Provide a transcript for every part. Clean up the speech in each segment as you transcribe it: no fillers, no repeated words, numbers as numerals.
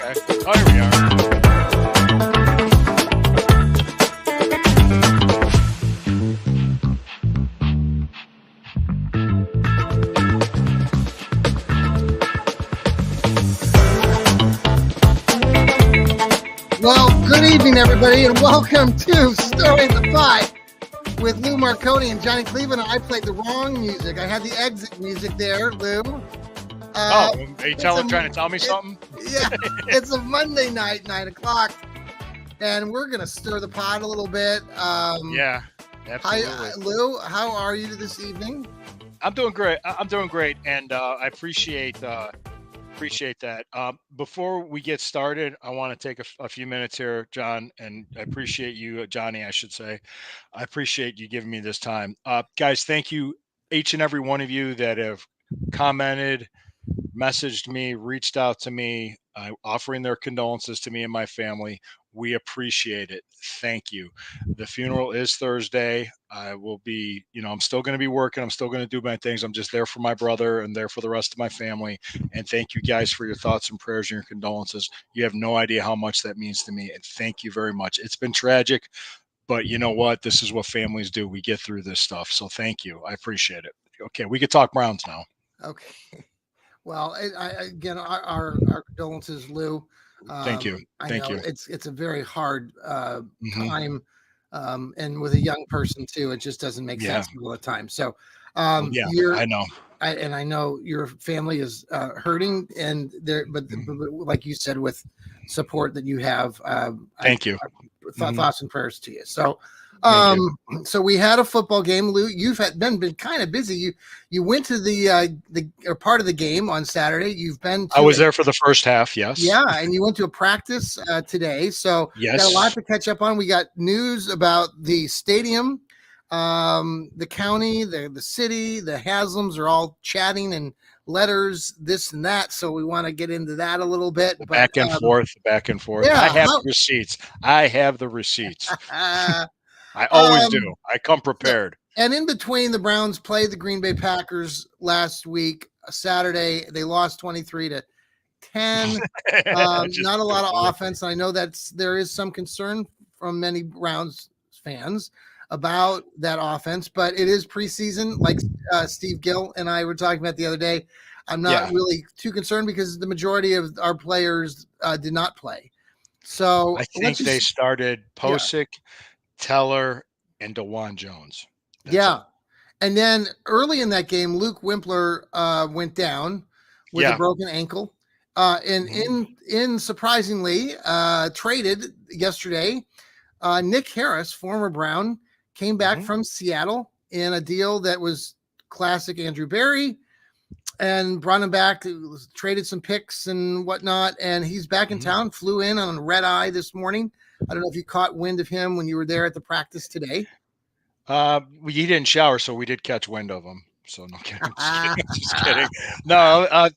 Okay. Oh, here we are. Well, good evening, everybody, and welcome to Story of the Five with Lou Marconi and Johnny Cleveland. I played the wrong music. I had the exit music there, Lou. Are you trying to tell me something? Yeah, it's a Monday night, 9 o'clock, and we're going to stir the pot a little bit. Yeah, absolutely. Hi, Lou, how are you this evening? I'm doing great. And I appreciate that. Before we get started, I want to take a few minutes here, John, and I appreciate you, Johnny, I should say. I appreciate you giving me this time. Guys, thank you, each and every one of you that have commented, messaged me, reached out to me, offering their condolences to me and my family. We appreciate it. Thank you. The funeral is Thursday. I will be, I'm still going to be working. I'm still going to do my things. I'm just there for my brother and there for the rest of my family. And thank you guys for your thoughts and prayers and your condolences. You have no idea how much that means to me. And thank you very much. It's been tragic, but you know what? This is what families do. We get through this stuff. So thank you. I appreciate it. Okay. We could talk Browns now. Okay. Well, again, our condolences, Lou. Thank you. Thank you. It's a very hard Mhm. time, and with a young person too, it just doesn't make sense all the time. So, Yeah, I know. I know your family is hurting, and there, but like you said, with support that you have, Thank you. Thoughts and prayers to you. So, Thank so we had a football game. Lou, you've been kind of busy. You went to the or part of the game on Saturday. You've been. I was there for the first half. Yes. Yeah, and you went to a practice today. So Yes. got a lot to catch up on. We got news about the stadium, the county, the city, the Haslams are all chatting and letters, this and that. So we want to get into that a little bit. Back and forth. Yeah, I have the receipts. I always do. I come prepared. And in between, the Browns played the Green Bay Packers last week, Saturday. They lost 23-10. Not a lot of offense. I know there is some concern from many Browns fans about that offense, but it is preseason, like Steve Gill and I were talking about the other day. I'm not really too concerned because the majority of our players did not play. So I think they started Posick, Teller, and DeJuan Jones. That's it. And then early in that game, Luke Wimpler went down with a broken ankle. And surprisingly, traded yesterday, Nick Harris, former Brown, came back from Seattle in a deal that was classic Andrew Berry, and brought him back, traded some picks and whatnot, and he's back in town, flew in on a red eye this morning. I don't know if you caught wind of him when you were there at the practice today. He didn't shower, so we did catch wind of him. So no kidding. Just kidding. No.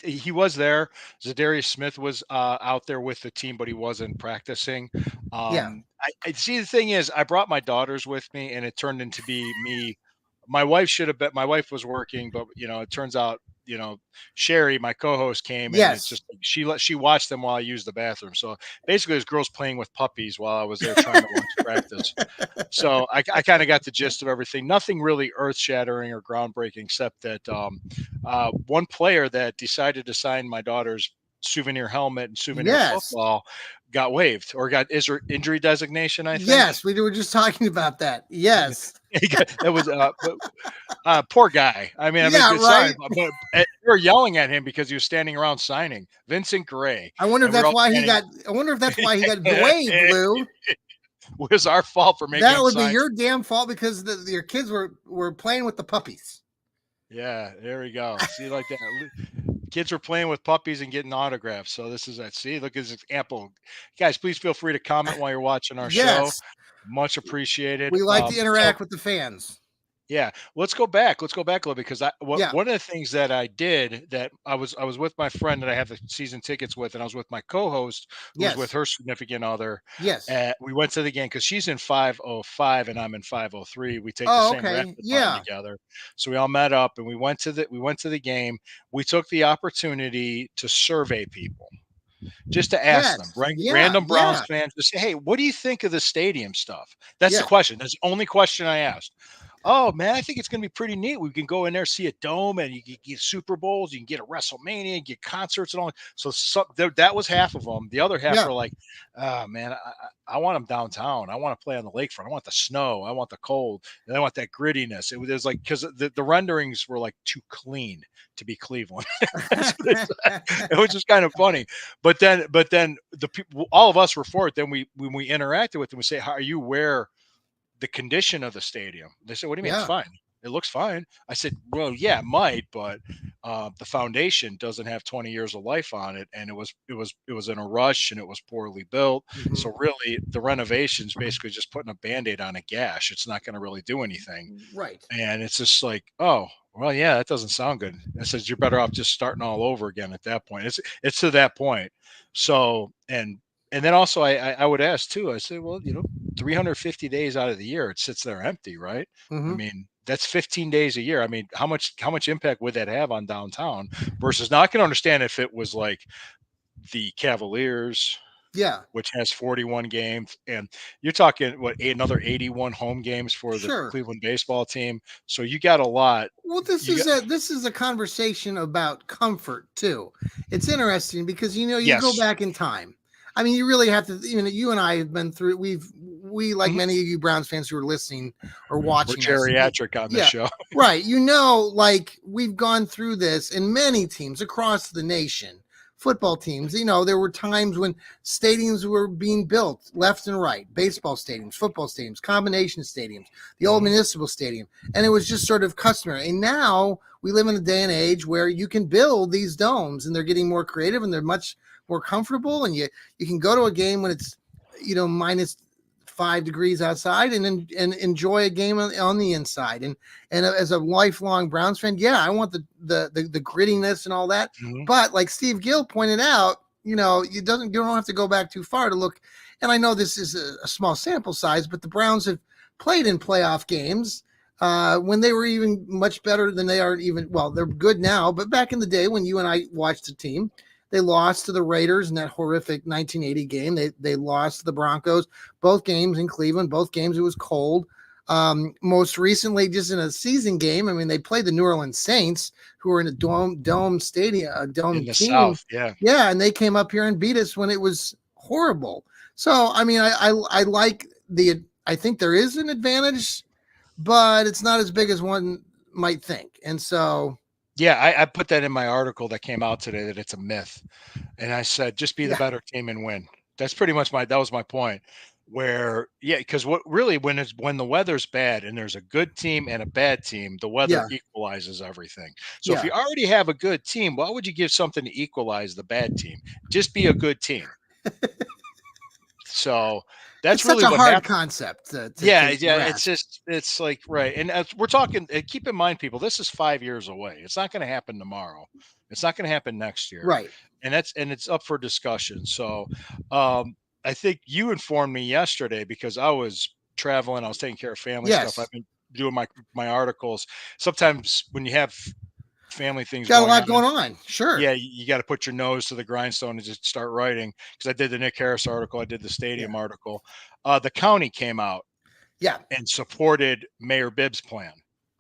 He was there. Zadarius Smith was out there with the team, but he wasn't practicing. I see. The thing is, I brought my daughters with me, and it turned into be me. My wife should have been. My wife was working, but it turns out, Sherry, my co-host, came and it's just she watched them while I used the bathroom. So basically, there's girls playing with puppies while I was there trying to watch practice. So I kind of got the gist of everything. Nothing really earth-shattering or groundbreaking, except that one player that decided to sign my daughter's souvenir helmet and souvenir football got waived or got injury designation, I think. Yes, we were just talking about that. Yes. That was poor guy. I mean, sorry, but they were yelling at him because he was standing around signing. Vincent Gray. I wonder if that's why he got waived, Lou. It was our fault for making that would be your damn fault because your kids were playing with the puppies. Yeah, there we go. See, like that. Kids were playing with puppies and getting autographs. So this is that. See, look at this example. Guys, please feel free to comment while you're watching our show. Much appreciated. We like to interact with the fans. Yeah, let's go back. Let's go back a little because Yeah. one of the things that I did that I was with my friend that I have the season tickets with, and I was with my co-host who was with Yes. her significant other. Yes. We went to the game because she's in 505 and I'm in 503. We take the Oh, same okay. rapid line Yeah. together, so we all met up and we went to the game. We took the opportunity to survey people just to ask them, Yes. Yeah. random Browns Yeah. fans, to say, "Hey, what do you think of the stadium stuff?" That's the Yes. question. That's the only question I asked. Oh man, I think it's going to be pretty neat. We can go in there, see a dome, and you can get Super Bowls, you can get a WrestleMania, get concerts and all. So that was half of them. The other half Yeah. were like, "Oh man, I want them downtown. I want to play on the lakefront. I want the snow. I want the cold. And I want that grittiness." It was like because the renderings were like too clean to be Cleveland. That's what they said. It was just kind of funny. But then the people, all of us were for it. Then when we interacted with them, we say, "How are you aware the condition of the stadium?" They said, "What do you mean? It's Yeah. fine. It looks fine." I said, "Well, yeah, it might, but the foundation doesn't have 20 years of life on it, and it was in a rush, and it was poorly built. Mhm. So really, the renovation's basically just putting a band-aid on a gash. It's not going to really do anything." Right. And it's just like, oh, well, yeah, that doesn't sound good. It says you're better off just starting all over again at that point. It's to that point. So and then also I would ask too. I say, well, 350 days out of the year it sits there empty, right? I Mhm. mean, that's 15 days a year. I mean, how much impact would that have on downtown? Versus now I can understand if it was like the Cavaliers, Yeah. which has 41 games, and you're talking another 81 home games for the Sure. Cleveland baseball team. So you got a lot. Well, this You is got a conversation about comfort too. It's interesting because you go yes, back in time. I mean, you really have to. You and I have been through. We like mhm. many of you Browns fans who are listening or We're watching us. geriatric on this Yeah, show. right. Like we've gone through this in many teams across the nation. Football teams, there were times when stadiums were being built left and right, baseball stadiums, football stadiums, combination stadiums, the old Mhm. municipal stadium, and it was just sort of customary. And now we live in a day and age where you can build these domes, and they're getting more creative and they're much more comfortable. And you can go to a game when it's minus 5 degrees outside and enjoy a game on the inside. And as a lifelong Browns fan, yeah, I want the grittiness and all that. Mhm. But like Steve Gill pointed out, you don't have to go back too far to look. And I know this is a small sample size, but the Browns have played in playoff games when they were even much better than they are even. Well, they're good now, but back in the day when you and I watched the team, they lost to the Raiders in that horrific 1980 game. They lost to the Broncos. Both games in Cleveland. Both games it was cold. Most recently, just in a season game, I mean, they played the New Orleans Saints, who were in a dome stadium, a In dome the team. South, yeah. Yeah, and they came up here and beat us when it was horrible. So, I mean, I like the. I think there is an advantage, but it's not as big as one might think. And so, Yeah, I put that in my article that came out today that it's a myth. And I said, just be the yeah, better team and win. That's pretty much that was my point. Where, yeah, because what really when the weather's bad and there's a good team and a bad team, the weather yeah, equalizes everything. So if yeah. you already have a good team, why would you give something to equalize the bad team? Just be a good team. So It's that's such really a what hard happened. concept Yeah, to yeah, it's grasp. just it's like right, and we're talking. Keep in mind, people, this is 5 years away. It's not going to happen tomorrow. It's not going to happen next year, Right. and it's up for discussion. So, I think you informed me yesterday because I was traveling. I was taking care of family stuff. I've Yes. been doing my articles. Sometimes when you have family things Got a going lot on, going on. Sure. yeah, you got to put your nose to the grindstone and just start writing. Because I did the Nick Harris article, I did the Yeah. stadium article. The county came out Yeah. and supported Mayor Bibb's plan.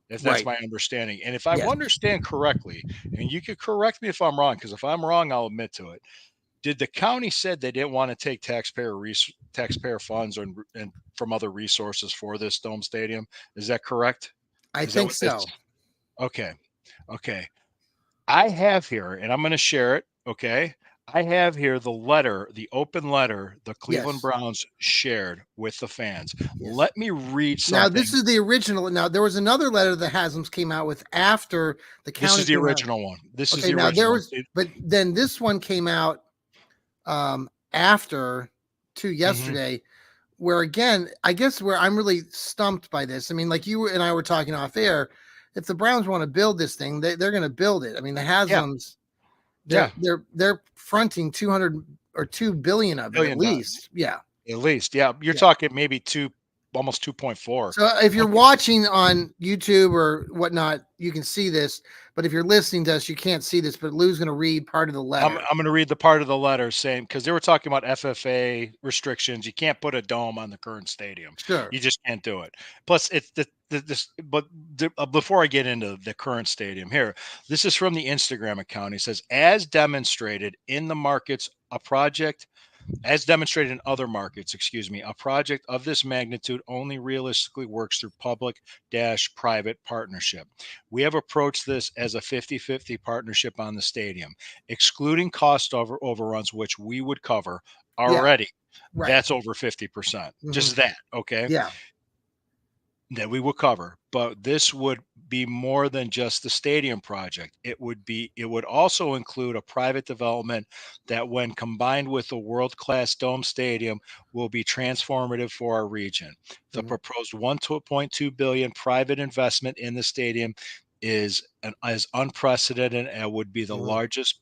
If that's Right. my understanding. And if I Yes. understand correctly, and you could correct me if I'm wrong, because if I'm wrong, I'll admit to it. Did the county said they didn't want to take taxpayer funds and from other resources for this dome stadium? Is that correct? I Is that think what that's so. okay? Okay. I have here, and I'm going to share it. Okay. I have here the open letter the Cleveland Yes. Browns shared with the fans. Yes. Let me read Now this something. is the original. Now there was another letter that Haslam's came out with after the This county is the came out. original one. This is Okay. the Now there original. was, but then this one came out after to Mhm. yesterday where again, I guess where I'm really stumped by this. I mean, like you and I were talking off air. If the Browns want to build this thing, they're going to build it. I mean, the Yeah, Haslams, yeah, they're fronting 200 or 2 billion of it at $1 billion. least. Yeah. At least, yeah. You're Yeah. talking maybe almost 2.4. So if you're Okay. watching on YouTube or whatnot, you can see this. But if you're listening to us, you can't see this. But Lou's going to read part of the I'm letter. I'm going to read the part of the letter saying because they were talking about FFA restrictions. You can't put a dome on the current stadium. Sure. You just can't do it. Plus, it's this. But before I get into the current stadium here, this is from the Instagram account. He says, as demonstrated in the markets, a project as demonstrated in other markets, excuse me, a project of this magnitude only realistically works through public-private partnership. We have approached this as a 50-50 partnership on the stadium, excluding cost overruns, which we would cover Yeah. already. Right. That's over 50%. Just Mhm. that, okay? Yeah. That we would cover, but this would be more than just the stadium project. It would also include a private development that when combined with a world-class dome stadium will be transformative for our region. The Mhm. proposed 1.2 billion private investment in the stadium is unprecedented and would be the Mhm. largest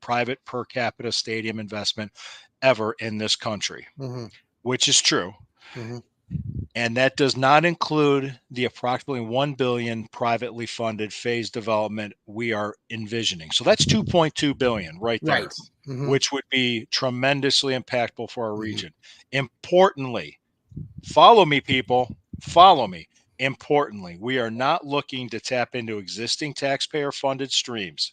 private per capita stadium investment ever in this country, Mhm. which is true. Mhm. And that does not include the approximately 1 billion privately funded phase development we are envisioning. So that's 2.2 billion right there, Right. Mhm. which would be tremendously impactful for our Mhm. region. Importantly, follow me, people, follow me. Importantly, we are not looking to tap into existing taxpayer funded streams,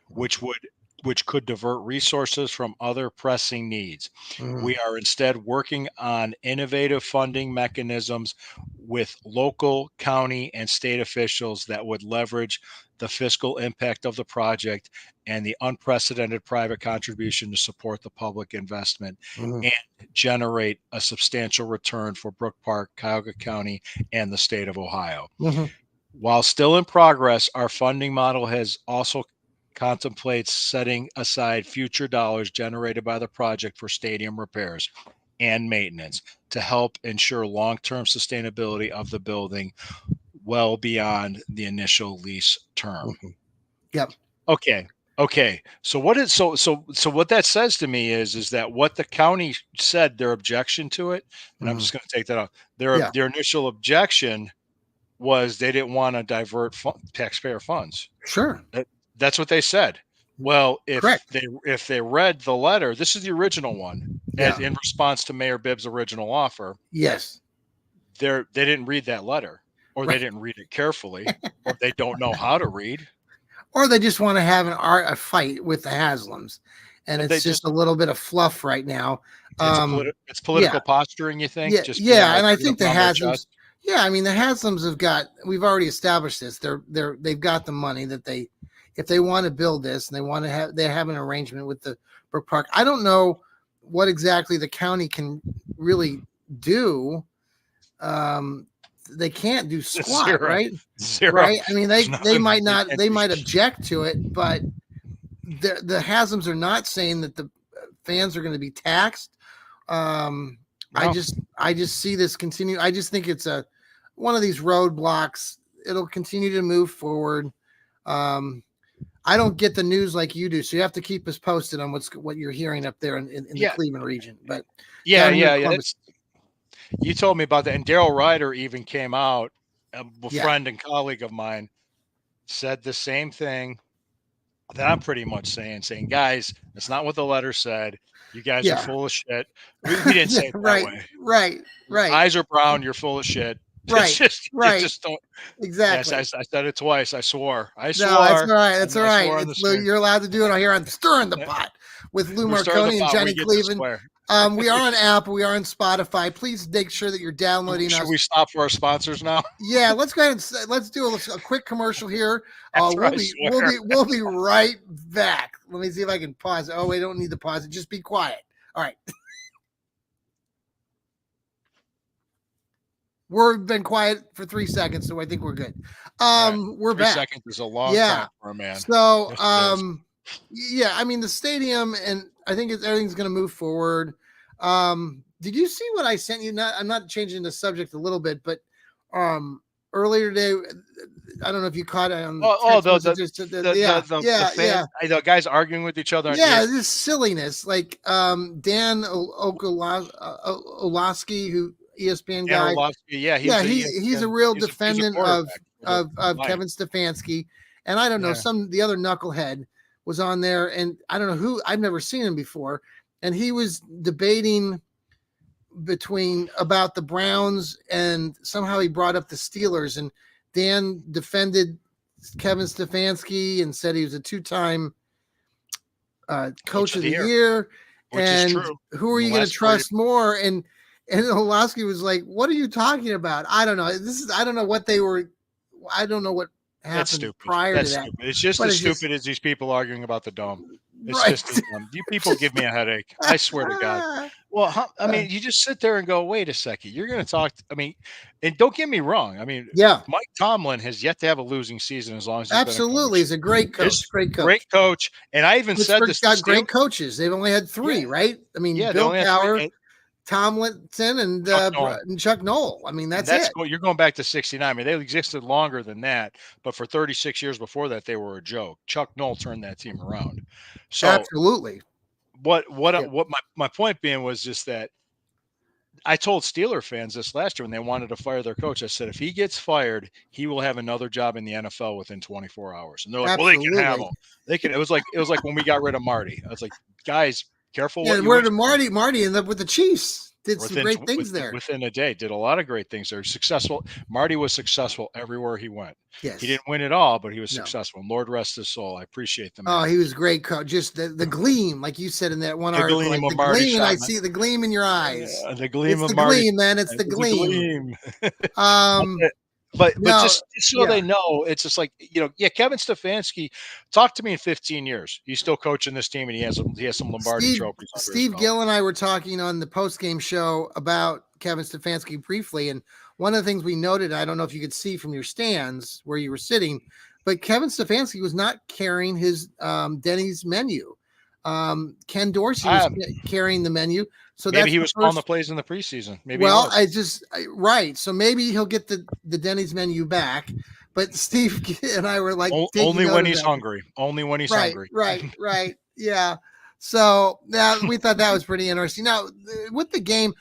which would which could divert resources from other pressing needs. Mhm. We are instead working on innovative funding mechanisms with local, county, and state officials that would leverage the fiscal impact of the project and the unprecedented private contribution to support the public investment Mhm. and generate a substantial return for Brook Park, Cuyahoga County, and the state of Ohio. Mhm. While still in progress, our funding model has also contemplates setting aside future dollars generated by the project for stadium repairs and maintenance to help ensure long-term sustainability of the building well beyond the initial lease term. Mhm. Yep. Okay. Okay. So what is so what that says to me is that what the county said their objection to it, and I'm Mhm. just going to take that out. Yeah. Their initial objection was they didn't want to divert taxpayer funds. Sure. That, that's what they said. Well, Correct. if they read the letter, this is the original one, as Yeah. in response to Mayor Bibb's original offer. Yes. They didn't read that letter, or they Right. didn't read it carefully, or they don't know how to read. Or they just want to have a fight with the Haslams, and They it's just just a little bit of fluff right now. it's Yeah. political posturing. You think Yeah. just being Yeah. like And I getting think up the on their Haslams. chest. Yeah. I mean, the Haslams have got. We've already established this. They've got the money that they, if they want to build this and they want to have, they have an arrangement with the Brook Park. I don't know what exactly the county can really do. Um, they can't do squat, Zero, right? zero. Right. I mean, There's they nothing might they not can't they do. might object to it, but the Hasms are not saying that the fans are going to be taxed. Um, No, I just see this continue. I just think it's a one of these roadblocks. It'll continue to move forward. Um, I don't get the news like you do, so you have to keep us posted on what you're hearing up there in the yeah, Cleveland region. But yeah, down here in yeah, yeah. Columbus, You told me about that, and Daryl Ryder even came out, a yeah, friend and colleague of mine, said the same thing that I'm pretty much saying, guys, that's not what the letter said. You guys are yeah, full of shit. We didn't yeah, say it that right, way. right, Your right, eyes are brown. You're full of shit. right, You right, just don't. Yes, exactly. I said it twice. I swore. I No, that's swore. all right. That's all I right. swore on the It's Lou. screen. You're allowed to do it here on Stirring the Pot with Lou We're stirring the Marconi and pot. We Johnny get to Cleveland. swear. We are on Apple. We are on Spotify. Please make sure that you're downloading Should us. we stop for our sponsors now? Yeah, let's go ahead and let's do a quick commercial here. After I swear. We'll be right back. Let me see if I can pause it. Oh, we don't need to pause it. Just be quiet. All right. We've been quiet for 3 seconds, so I think we're good. All right. We're 3 back. seconds is a long Yeah. time for a man. So, Yes, it is. yeah, I mean the stadium, and I think everything's going to move forward. Did you see what I sent you? I'm not changing the subject a little bit, but earlier today, I don't know if you caught it on the Oh, text messages. the fans, the guys arguing with each other. Yeah, this silliness. Like Dan Olaski, who ESPN Dan guy. Orlovsky, yeah, Yeah, he's a real he's a defendant quarterback of Kevin Stefanski, and I don't know, the other knucklehead was on there, and I don't know who, I've never seen him before, and he was debating about the Browns, and somehow he brought up the Steelers, and Dan defended Kevin Stefanski and said he was a two-time coach of the year, which is true. Who are you going to trust more? And Olaski was like, "What are you talking about? I don't know. I don't know what they were. I don't know what happened prior to that. Stupid. It's just as stupid as these people arguing about the dome. It's right. just as dumb. You people give me a headache. I swear to God. Well, I mean, you just sit there and go, wait a second. You're going to talk. I mean, and don't get me wrong. I mean, Mike Tomlin has yet to have a losing season as long as he's absolutely. He's a great coach. Great coach. And I even said this. Got great coaches. They've only had three, right? I mean, Bill Cowher, Tomlinson, and Chuck Noll. I mean, that's it. You're going back to 69. I mean, they existed longer than that, but for 36 years before that, they were a joke. Chuck Noll turned that team around. So absolutely. What my point being was just that I told Steeler fans this last year when they wanted to fire their coach. I said, if he gets fired, he will have another job in the NFL within 24 hours. And they're like, well, they can have him. They can. It was like when we got rid of Marty. I was like, guys, careful. Yeah, where did Marty end up with the Chiefs? Did some great things there. Within a day, did a lot of great things there. Successful. Marty was successful everywhere he went. Yes. He didn't win it all, but he was successful. And Lord rest his soul. I appreciate them. Oh, he was great coach. Just the gleam, like you said in that one article. Gleam like, of Marty gleam, and I see the gleam in your eyes. The gleam it's of Marty. Gleam, man. It's the gleam. But just so they know, it's just like, Kevin Stefanski, talk to me in 15 years. He's still coaching this team, and he has some Lombardi trophies. Steve Gill and I were talking on the post-game show about Kevin Stefanski briefly, and one of the things we noted, I don't know if you could see from your stands where you were sitting, but Kevin Stefanski was not carrying his Denny's menu. Ken Dorsey was carrying the menu. So maybe he was calling the plays in the preseason. Maybe. Right. So maybe he'll get the Denny's menu back. But Steve and I were like, only when he's hungry. Only when he's hungry. Right. Yeah. So we thought that was pretty interesting. Now, with the game,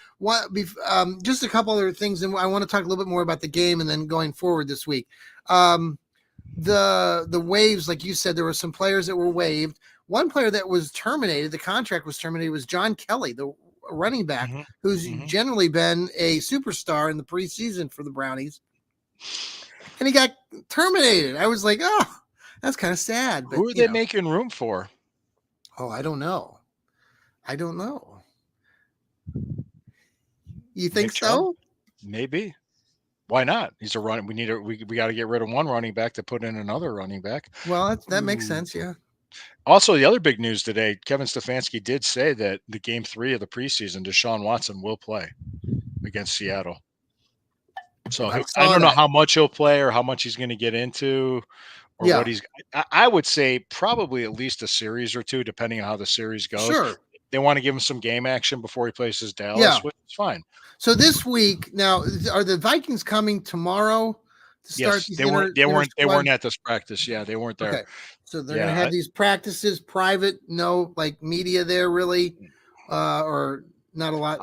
just a couple other things, and I want to talk a little bit more about the game and then going forward this week. The waves, like you said, there were some players that were waived. One player that was terminated, the contract was terminated, was John Kelly, the running back, who's generally been a superstar in the preseason for the Brownies. And he got terminated. I was like, oh, that's kind of sad. But, who are they making room for? Oh, I don't know. You think so? Maybe. Why not? He's a running. We got to get rid of one running back to put in another running back. Well, that makes sense. Yeah. Also, the other big news today, Kevin Stefanski did say that the game 3 of the preseason, Deshaun Watson will play against Seattle. So I don't know how much he'll play or how much he's going to get into or what he's – I would say probably at least a series or two, depending on how the series goes. Sure. They want to give him some game action before he plays Dallas, which is fine. So this week, now, are the Vikings coming tomorrow? Yes, they weren't at this practice. Yeah, they weren't there. Okay. So they're going to have these practices private, no like media there really, or not a lot.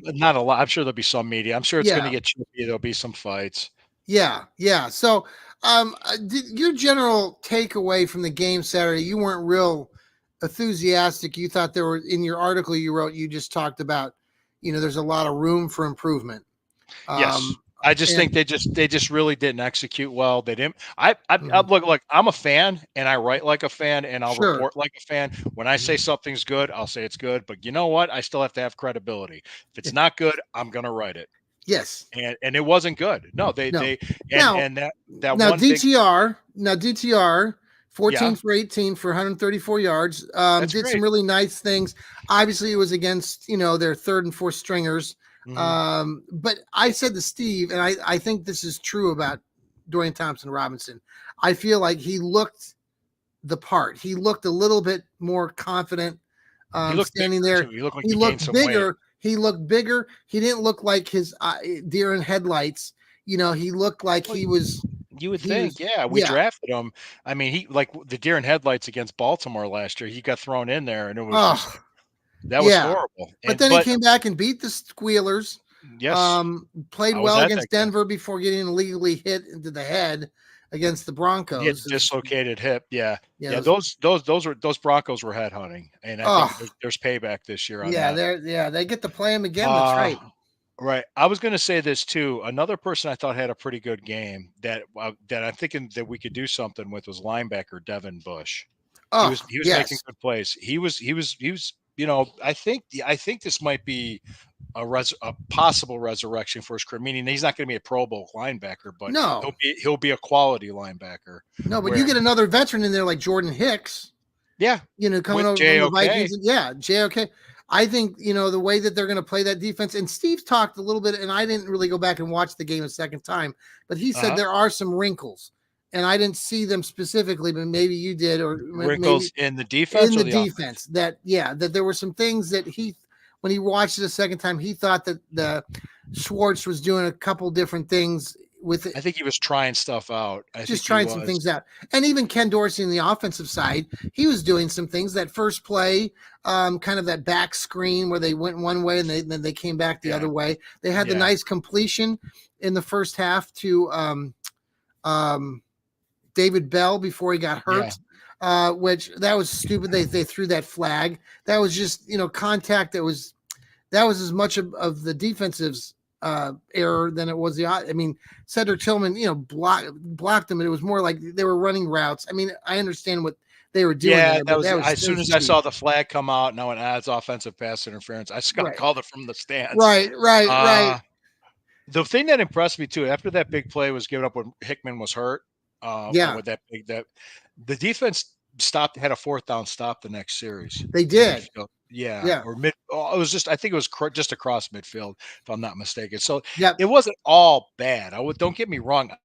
Not a lot. I'm sure there'll be some media. I'm sure it's going to get chippy. There'll be some fights. Yeah. So, your general takeaway from the game Saturday, you weren't real enthusiastic. You thought there were, in your article you wrote, you just talked about, there's a lot of room for improvement. Yes. I just think they just really didn't execute well. They didn't. I look, like I'm a fan and I write like a fan and I'll report like a fan. When I say something's good, I'll say it's good. But you know what? I still have to have credibility. If it's not good, I'm gonna write it. Yes. And it wasn't good. No, that DTR 14 for 18 for 134 yards. Did some really nice things. Obviously, it was against their third and fourth stringers. But I said to Steve, and I think this is true about Dorian Thompson-Robinson. I feel like he looked the part. He looked a little bit more confident standing there. He looked like he looked bigger. He looked bigger. He didn't look like his deer in headlights. He looked like Well, he was. you would He think, was. yeah, we Yeah. drafted him. I mean, he like the deer in headlights against Baltimore last year. He got thrown in there, and it was just Oh, that was yeah. horrible. But And then he but came back and beat the Squealers. yes, Played I was well at that against game. Denver before getting illegally hit into the head against the He had Broncos. dislocated hip. Yeah, Yeah, yeah. Those Broncos were head hunting, and I think oh, there's payback this year on yeah, that. they get to play him again. That's Uh right. right. I was going to say this too. Another person I thought had a pretty good game that I'm thinking that we could do something with was linebacker Devin Bush. Oh, He was making yes. good plays. He was. I think this might be a possible resurrection for his career. Meaning he's not going to be a Pro Bowl linebacker, but No, he'll be a quality linebacker. no, but you Where get another veteran in there like Jordan Hicks, yeah, coming with over from the JOK. Vikings. Yeah, JOK. I think, the way that they're going to play that defense, and Steve talked a little bit, and I didn't really go back and watch the game a second time, but he said Uh-huh. there are some wrinkles, and I didn't see them specifically, but maybe you did, or maybe Wrinkles in the defense in or the the offense. defense that there were some things that when he watched it a second time, he thought that the Schwartz was doing a couple different things with it, I think he was trying stuff out. I just think he trying some was. things out. And even Ken Dorsey in the offensive side, he was doing some things. That first play, kind of that back screen where they went one way and then they came back the Yeah, other way. They had the yeah, nice completion in the first half to David Bell before he got yeah, hurt. Which that was stupid. They threw that flag. That was just contact. That was as much of the defensive's error than it was the. I mean, Cedric Tillman, blocked them, and it was more like they were running routes. I mean, I understand what they were doing yeah. there, but As that soon was as I cheap. saw the flag come out, now it adds offensive pass interference. I Right, called it from the stands. right. Uh, the thing that impressed me too, after that big play was given up when Hickman was hurt, and Yeah, with that the defense had a fourth down stop the next series they in did. midfield. Yeah, Yeah, or mid. Oh, it was just I think it was just across midfield, if I'm not mistaken. So yep, it wasn't all bad. Don't get me wrong. I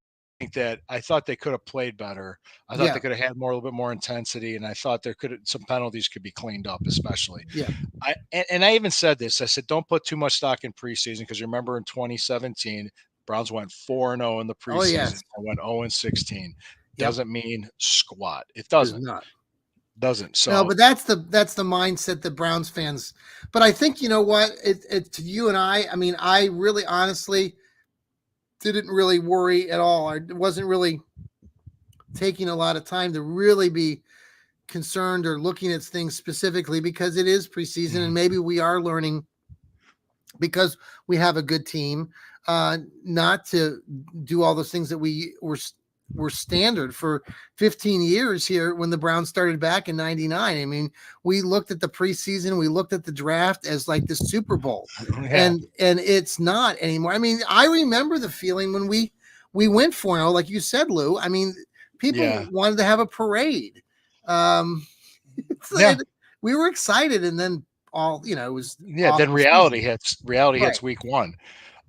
think that I thought they could have played better. I thought they yeah, could have had a little bit more intensity, and I thought some penalties could be cleaned up, especially. yeah, And I even said this. I said, don't put too much stock in preseason because remember in 2017, Browns went 4-0 in the oh preseason. yes, I went 0-16. yep. Doesn't mean squat. It Does doesn't. not. Doesn't. No, So but that's the mindset that Browns fans. But I think you know what it to you and I. I mean, I really honestly didn't really worry at all. I wasn't really taking a lot of time to really be concerned or looking at things specifically because it is preseason and maybe we are learning because we have a good team not to do all those things that were standard for 15 years here when the Browns started back in 99. I mean, we looked at the preseason, we looked at the draft as like the Super Bowl. yeah, And it's not anymore. I mean, I remember the feeling when we went 4-0, like you said, Lou. I mean, people yeah, wanted to have a parade. Um yeah, we were excited and then it was yeah. Then awful season. reality Right. hits week one.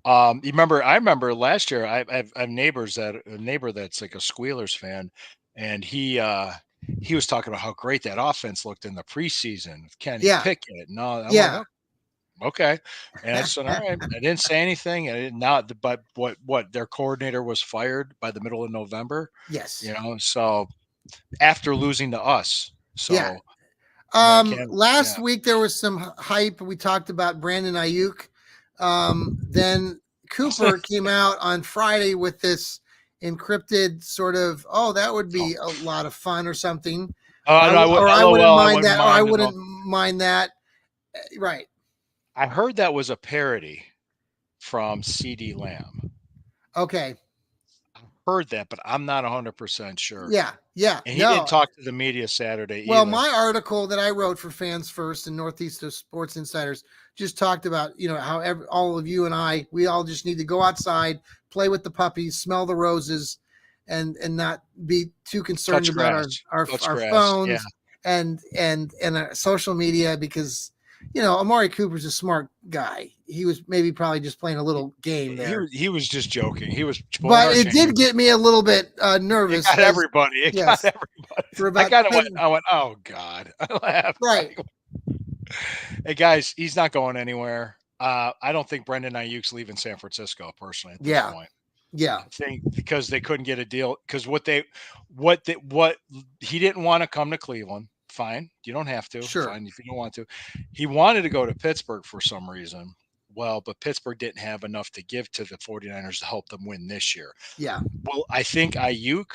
I remember last year. I have neighbors a neighbor that's like a Squealers fan, and he was talking about how great that offense looked in the preseason with Kenny Yeah. Pickett. No, I'm like, Yeah. oh, okay. And I said, all right. I didn't say anything. I didn't not, but what their coordinator was fired by the middle of November. Yes. So after losing to us, Yeah. so I can't. Last Yeah. week there was some hype. We talked about Brandon Ayuk. Then Cooper came out on Friday with this encrypted sort of, oh, that would Oh, be a lot of fun or something. oh no, Or I wouldn't LOL. I mind wouldn't that, or I mind it. wouldn't mind that. Right. I heard that was a parody from CD Lamb. Okay. I heard that, but I'm not 100% sure. Yeah. Yeah. And he didn't No. talk to the media Saturday Well, either. my article that I wrote for Fans First and Northeast of Sports Insiders just talked about, how all of you and we all just need to go outside, play with the puppies, smell the roses, and not be too concerned Touch about grass. our Touch our grass. Yeah. phones and our social media because Amari Cooper's a smart guy. He was maybe probably just playing a little game there, He was just joking. He was pulling but our it chain. did get me a little bit It nervous. got everybody. It got Yes, everybody. for about 10, I went, oh God. I laughed. right. Hey guys, he's not going anywhere. I don't think Brendan Ayuk's leaving San Francisco personally at this Yeah. point. Yeah. I think because they couldn't get a deal because what he didn't want to come to Cleveland. Fine, you don't have to. Sure. Fine if you don't want to. He wanted to go to Pittsburgh for some reason. Well, but Pittsburgh didn't have enough to give to the 49ers to help them win this year. Yeah. Well, I think Ayuk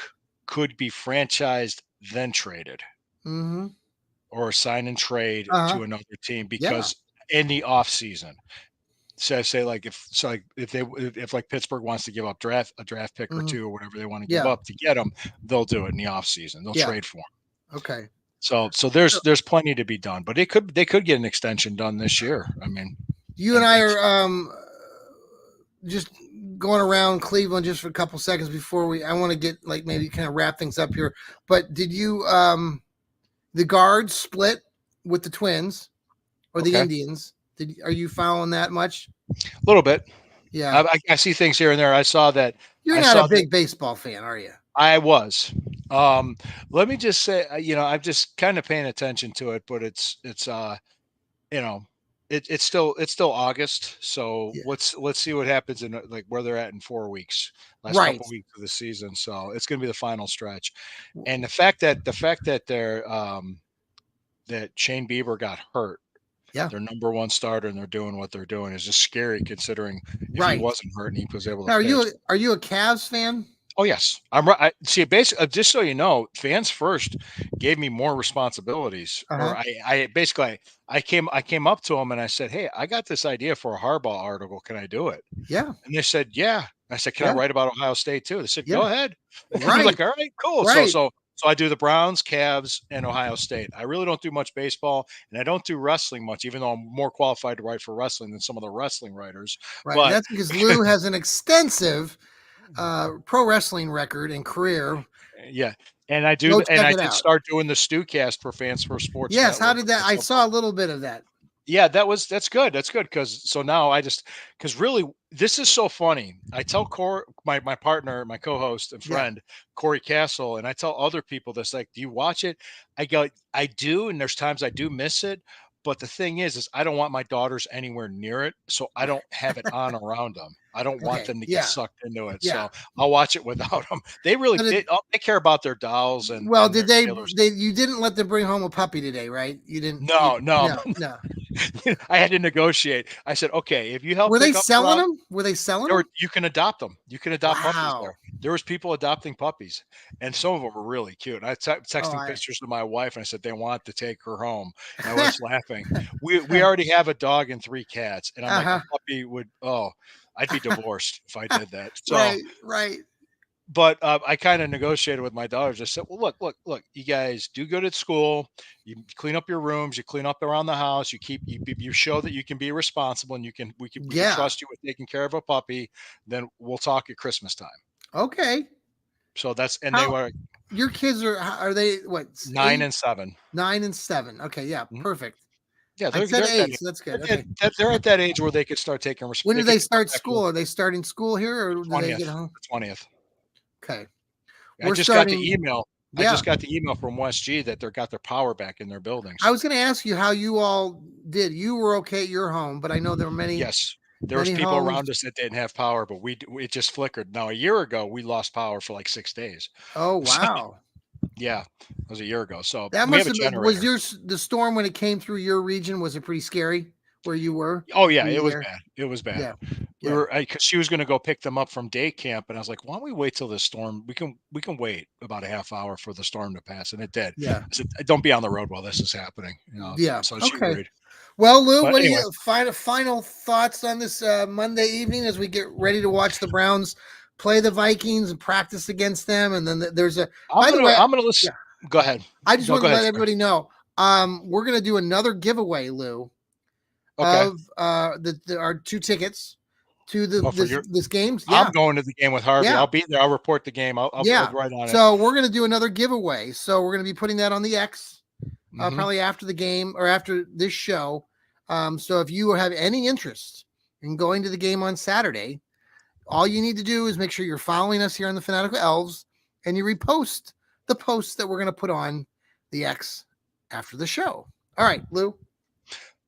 could be franchised then traded Mm-hmm. or sign and trade Uh-huh. to another team Yeah. because in the offseason. So say like if like Pittsburgh wants to give up a draft pick or Mm-hmm. two or whatever they want to give Yeah. up to get them, they'll do it in the offseason. They'll Yeah. trade for them. Okay. So So there's plenty to be done, but they could get an extension done this year. I mean, you and I and are just going around Cleveland just for a couple seconds before I want to get like maybe kind of wrap things up here. But did you the guards split with the Twins or the okay, Indians? Are you following that much? a little bit. Yeah. I see things here and there. You're I not a saw that big baseball fan, are you? I was. Um, Let me just say, I'm just kind of paying attention to it, but you know, it's still August. So Yeah. let's see what happens in like where they're at in 4 weeks, last Right. couple of weeks of the season. So it's going to be the final stretch, and the fact that that Shane Bieber got hurt, Yeah. their number one starter, and they're doing what they're doing is just scary considering if he Right. wasn't hurt and he was able Now, to pitch. are you a Cavs fan? Oh yes, I'm right. See, basically, just so you know, fans first gave me more responsibilities, Uh-huh. or I came up to them and I said, "Hey, I got this idea for a Harbaugh article. Can I do it?" Yeah. And they said, "Yeah." I said, "Can I Yeah. write about Ohio State too?" They said, "Go Yeah. ahead." And I'm Right. like, "All right, cool." Right. So I do the Browns, Cavs, and Ohio State. I really don't do much baseball, and I don't do wrestling much, even though I'm more qualified to write for wrestling than some of the wrestling writers. Right. And But that's because Lou has an extensive pro wrestling record and career. yeah, and I Go and check I it did out. start doing the Stewcast for Fans for Sports Yes. How Network. did that? I saw a little bit of that. Yeah, that's good. That's good because so now because really this is so funny. I tell my partner, my co-host and Yeah. friend Corey Castle, and I tell other people this like, do you watch it? I go, I do, and there's times I do miss it. But the thing is I don't want my daughters anywhere near it, so I Right. don't have it on around them. I don't want Okay. them to get Yeah. sucked into it, Yeah. so I'll watch it without them. They really But it, they care about their dolls well, and did their Taylors. they? You didn't let them bring home a puppy today, right? You didn't. No, no, No. No. I had to negotiate. I said, okay, if you help Were they pick up selling around, them? Were they selling them? you can adopt them. You can adopt puppies there. Wow. There was people adopting puppies, and some of them were really cute. I Oh, texting pictures to my wife, and I said they want to take her home. My I. wife's laughing. We already have a dog and 3 cats, and I'm like, a Uh-huh. puppy would. Oh, I'd be divorced if I did that. So Right. Right. but I kind of negotiated with my daughters. I said, "Well, look, you guys do good at school. You clean up your rooms. You clean up around the house. You show that you can be responsible, and we can Yeah. trust you with taking care of a puppy. Then we'll talk at Christmas time." Okay. So and they How were your kids are they what 9 eight, and 7. 9 and 7? Okay. Yeah. Mhm. Perfect. Yeah, I said eight, so that's good. Okay. they're at that age where they could start taking When do they could they pick up start after school? Are they starting school here or do they get home? the 20th. Okay. I We're just got the starting. email. I Yeah. just got the email from West G that they got their power back in their I buildings. was going to ask you how you all did. You were okay at your home, but I know there were Yes. There was many people homes. around us that didn't have power, but it just flickered. Now, a year ago, we lost power for like 6 days. Oh, So, wow. yeah, it was a year ago. So, That we must have a have been, was generator. the storm when it came through your region, was it pretty scary where you were? Oh, yeah, Were it you was there? bad. It was bad. Yeah. We Yeah. were because she was going to go pick them up from day camp, and I was like, "Why don't we wait till the storm? We can wait about a half hour for the storm to pass," and it did. Yeah. I said, "Don't be on the road while this is happening." Yeah. So she Okay. agreed. Well, Lou, But what do anyway, you final thoughts on this Monday evening as we get ready to watch the Browns play the Vikings and practice against them? And then there's a. By the way, I'm gonna listen. yeah, Go ahead. I just No, want go to ahead, let sir. everybody know. We're gonna do another giveaway, Lou, Okay. of our 2 tickets to Oh, for your this games. I'm Yeah, going to the game with Harvey. yeah, I'll be there. I'll report the game. I'll yeah. write on it. So we're gonna do another giveaway. So we're gonna be putting that on the X. Mhm. Probably after the game or after this show. So if you have any interest in going to the game on Saturday, all you need to do is make sure you're following us here on the Fanatical Elves and you repost the posts that we're going to put on the X after the show. All right, Lou.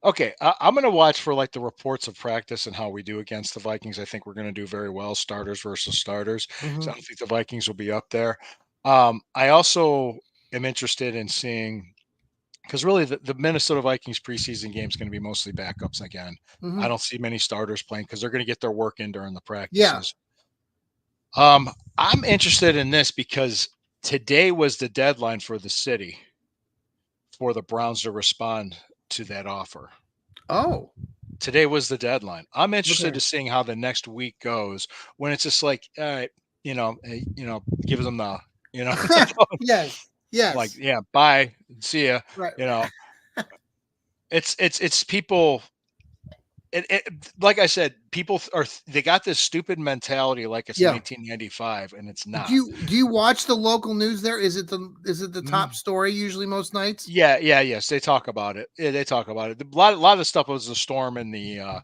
Okay, I'm going to watch for like the reports of practice and how we do against the Vikings. I think we're going to do very well, starters versus starters. So Mhm. I don't think the Vikings will be up there. I also am interested in seeing because really the Minnesota Vikings preseason game is going to be mostly backups again. I Mhm. don't see many starters playing because they're going to get their work in during the Yeah. practices. I'm interested in this because today was the deadline for the city for the Browns to respond to that offer. Oh, Today was the deadline. I'm interested okay. to seeing how the next week goes when it's just like, all right, give them the, Yes. like, Yes. yeah, bye, see ya. Right. You know, it's people. It like I said, people they got this stupid mentality like it's Yeah. 1995, and it's Do not. you watch the local news there? Is it the top Mhm. story usually most nights? Yeah, yeah, yes, they talk about it. Yeah, they talk about it. A lot of the stuff was the storm and the power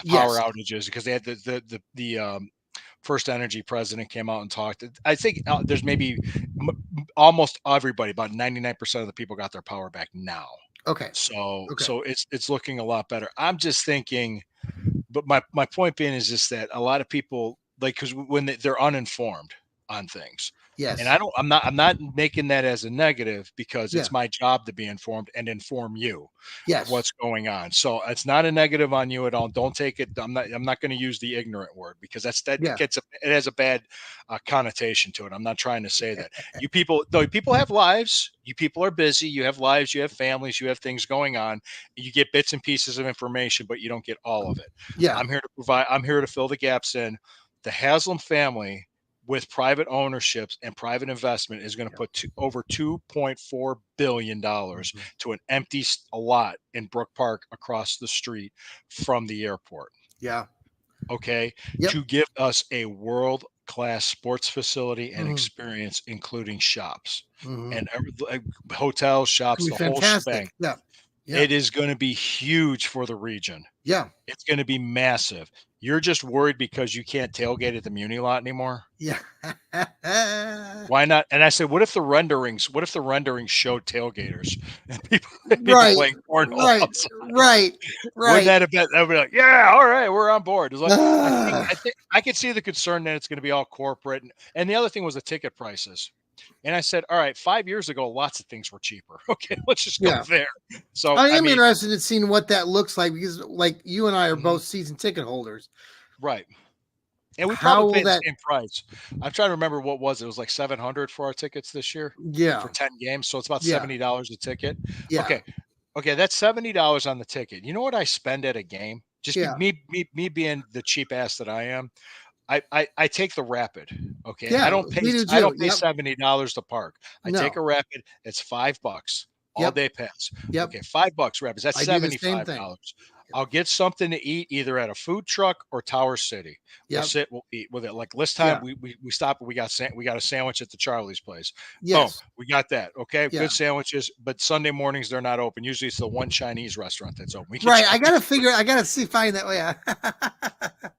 Yes. outages because they had the First Energy president came out and talked. I think there's maybe almost everybody, about 99% of the people got their power back now. Okay. So Okay. so it's looking a lot better. I'm just thinking, but my point being is just that a lot of people like because when they're uninformed on things, and Yes. I'm not making that as a negative because Yeah. it's my job to be informed and inform you of Yes. what's going on. So it's not a negative on you at all. Don't take it. I'm not going to use the ignorant word because that Yeah. it has a bad connotation to it. I'm not trying to say that. You people, though, people have lives. You people are busy. You have lives. You have families. You have things going on. You get bits and pieces of information, but you don't get all of it. Yeah. I'm here to provide. I'm here to fill the gaps in. The Haslam family with private ownerships and private investment is going to Yeah. put over $2.4 billion Mhm. to an empty lot in Brook Park across the street from the airport. Yeah. Okay, Yep. to give us a world class sports facility and Mhm. experience, including shops Mhm. and hotels, It's shops, gonna be the whole shebang. fantastic. Yeah. Yeah. It is going to be huge for the region. Yeah. It's going to be massive. You're just worried because you can't tailgate at the Muni lot anymore. Yeah. Why not? And I said, what if the renderings showed tailgaters and people Right. playing cornhole Right. outside? Right. Wouldn't Right. that have been? I'd be like, yeah, all right, we're on board. It's like I think Ah, I think I could see the concern that it's going to be all corporate, and the other thing was the ticket prices. And I said, all right, 5 years ago, lots of things were cheaper. Okay, let's just go yeah. there. So I I am mean, interested in seeing what that looks like because, like, you and I are mhm, both season ticket holders. right. And we How probably will paid the that? same price. I'm trying to remember what was it. It was like 700 for our tickets this year Yeah. for 10 games. So it's about Yeah. $70 a ticket. Yeah. Okay. Okay. That's $70 on the ticket. You know what I spend at a game? Just Yeah. me being the cheap ass that I am. I take the rapid. Okay. I Yeah. don't pay We do I too. don't pay Yep. $70 to park. I take No. a rapid. It's $5. All Yep. day pass. Yep. Okay, $5 rapids. That's I do the same thing. $75. I'll get something to eat either at a food truck or Tower City. We'll Yep. sit, we'll eat with it. Like this time Yeah. we stopped, we got a sandwich at the Charlie's place. Boom, Yes. we got that. Okay, Yeah. good sandwiches, but Sunday mornings they're not open. Usually it's the one Chinese restaurant that's open. We get Right. I Chinese gotta food. figure. I gotta see find that way. Yeah.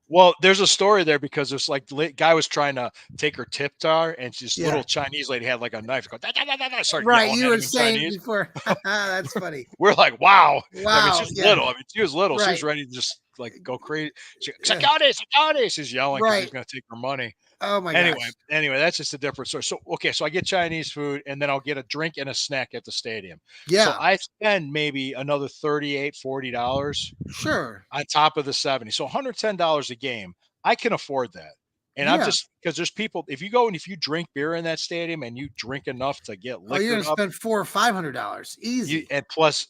Well, there's a story there because there's like the guy was trying to take her tip jar, and this Yeah. little Chinese lady had like a knife. Go, da, da, da, da, da, started Right. yelling You at were him in saying Chinese. before. That's funny. We're like, wow. I mean, she Wow. was Yeah. little. I mean, she was little. She was Right. ready to just like go crazy. She, Yeah. Sakane. She's yelling because he's Right. going to take her money. Oh my Anyway, gosh. anyway, that's just a different story. So, okay, so I get Chinese food and then I'll get a drink and a snack at the stadium. So Yeah. I spend maybe another $38, $40 Sure. on top of the 70. So $110 a game. I can afford that. And I'm Yeah. just because there's people, if you go and if you drink beer in that stadium and you drink enough to get Oh, you're gonna liquored up, spend $400 or $500 you easy. and plus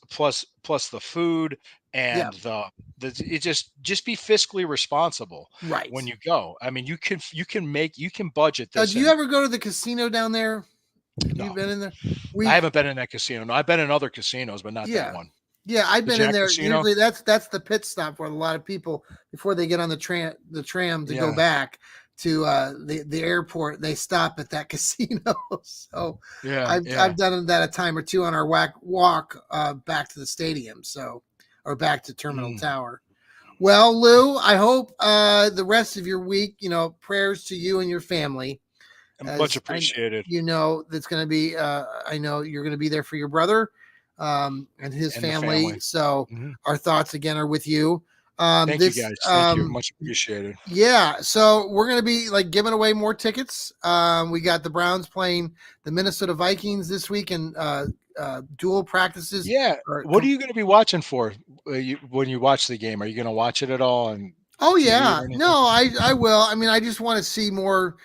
the food Yeah. and the it just be fiscally responsible Right. when you go. I mean, you can budget this Do you in. ever go to the casino down there? Have you No, been in there? I We haven't been in that casino. No, I've been in other casinos, but not that Yeah. one. Yeah, I've The been in Jack there. Casino. Usually that's the pit stop for a lot of people before they get on the tram to go Yeah, back to the airport. They stop at that casino. So yeah, I've yeah. done that a time or two on our walk back to the stadium, so or back to Terminal Mm, Tower. Well, Lou, I hope the rest of your week, prayers to you and your family, much as appreciated. that's going to be. I know you're going to be there for your brother. and his And the family. family. So Mhm. our thoughts again are with you. Thank you, guys. Thank you. Much appreciated. Yeah, so we're gonna be like giving away more tickets. We got the Browns playing the Minnesota Vikings this week in dual practices. Yeah. What are you going to be watching for when you watch the game? Are you going to watch it at all on Oh TV yeah, or anything? no, I will. I mean, I just want to see more,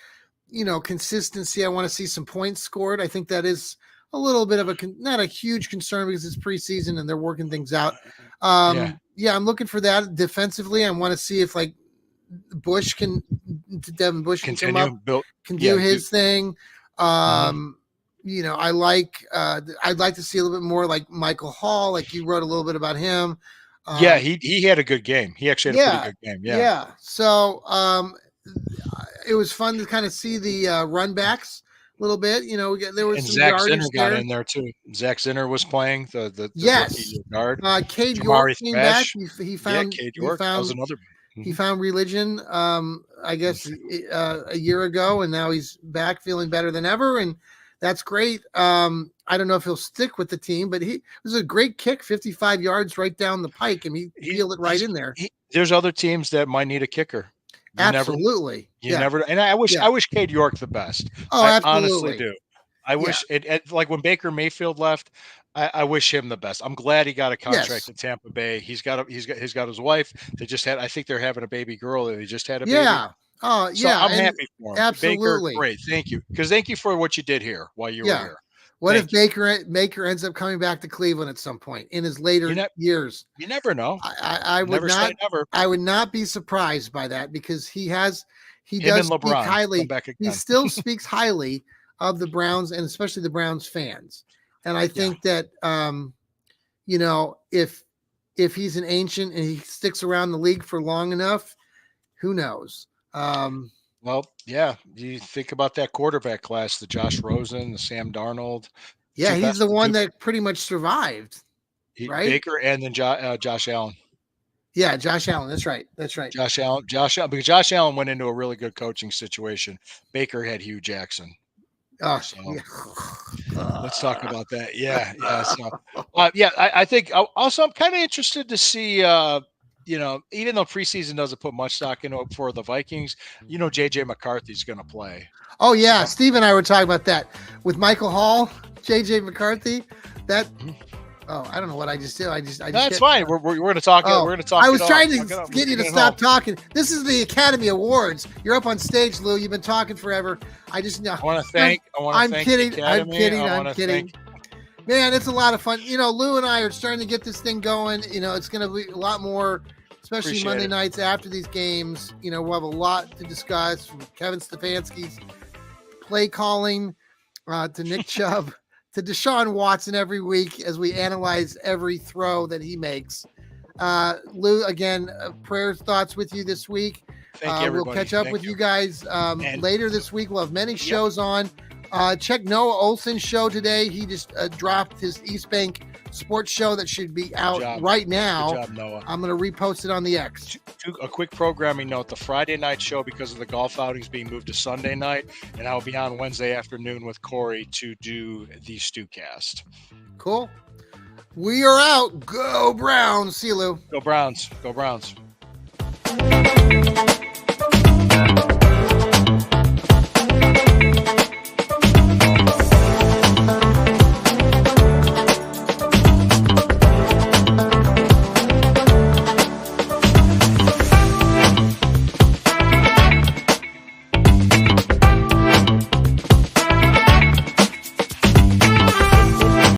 consistency. I want to see some points scored. I think that is a little bit of not a huge concern because it's preseason and they're working things out. Yeah. Yeah, I'm looking for that defensively. I want to see if like Bush can Devin Bush can come up, Continue build. can do Yeah. his thing. Mhm. I'd like to see a little bit more like Michael Hall, like you wrote a little bit about him. Yeah. Um, He had a good game. He actually had a pretty yeah, good game. Yeah. yeah. So it was fun to kind of see the run backs a little bit. There was And some Zach Zinner yardage got there. in there too. Zach Zinner was playing the Yes. rookie guard. Cade York Jamari came back. Thrash. He Yeah. found Cade he York. That was found another one. he found religion. I guess a year ago, and now he's back feeling better than ever, and that's great. I don't know if he'll stick with the team, but it was a great kick, 55 yards right down the pike, and he peeled it right in there. There's other teams that might need a kicker. You never Absolutely, You yeah, never, and I yeah. wish Cade York the best. Oh, I honestly absolutely, do. I yeah, wish it like when Baker Mayfield left, I wish him the best. I'm glad he got a contract yes, in Tampa Bay. He's got his wife. They just had I think they're having a baby girl. They just had a baby. yeah. Oh, So yeah, I'm and happy for him. Baker, absolutely, great. Thank you. Because thank you for what you did here while you were yeah. here. What if Thank you. Baker ends up coming back to Cleveland at some point in his later You ne years? you never know. I would Never say not never. I would not be surprised by that because he Him does and speak LeBron come highly. back He again. still speaks highly of the Browns and especially the Browns fans. And I Yeah. think that if he's an ancient and he sticks around the league for long enough, who knows? Well, yeah. You think about that quarterback class, the Josh Rosen, the Sam Darnold, Yeah, two he's best the one two that pretty much survived, right? Baker and then Josh Allen. Yeah, Josh Allen. That's right. That's right. Josh Allen, because Josh Allen went into a really good coaching situation. Baker had Hugh Jackson. Oh, So yeah. let's talk about that. Yeah, yeah. So, I think also I'm kind of interested to see, even though preseason doesn't put much stock into it for the Vikings, JJ McCarthy's going to play. Oh yeah, So, Steve and I were talking about that with Michael Hall, JJ McCarthy. That I don't know what I just did. I just that's fine. We're going to talk. Oh, we're going to talk. I was trying to get you to stop home. talking. This is the Academy Awards. You're up on stage, Lou. You've been talking forever. I just know. I want to thank. I'm kidding. The I'm Academy. kidding. I I'm wanna kidding. thank- Man, it's a lot of fun. Lou and I are starting to get this thing going. It's going to be a lot more, especially Appreciate Monday it. nights after these games. We'll have a lot to discuss from Kevin Stefanski's play calling to Nick Chubb to Deshaun Watson every week as we analyze every throw that he makes. Lou, again, prayers, thoughts with you this week. Thank you, everybody. We'll catch up with you guys later this week. We'll have many shows on. Check Noah Olson's show today. He just dropped his East Bank sports show that should be out right now. Good job, Noah. I'm going to repost it on the X. A quick programming note: the Friday night show, because of the golf outings, being moved to Sunday night, and I'll be on Wednesday afternoon with Corey to do the Stewcast. Cool. We are out. Go Browns. See you, Lou. Go Browns. Go Browns.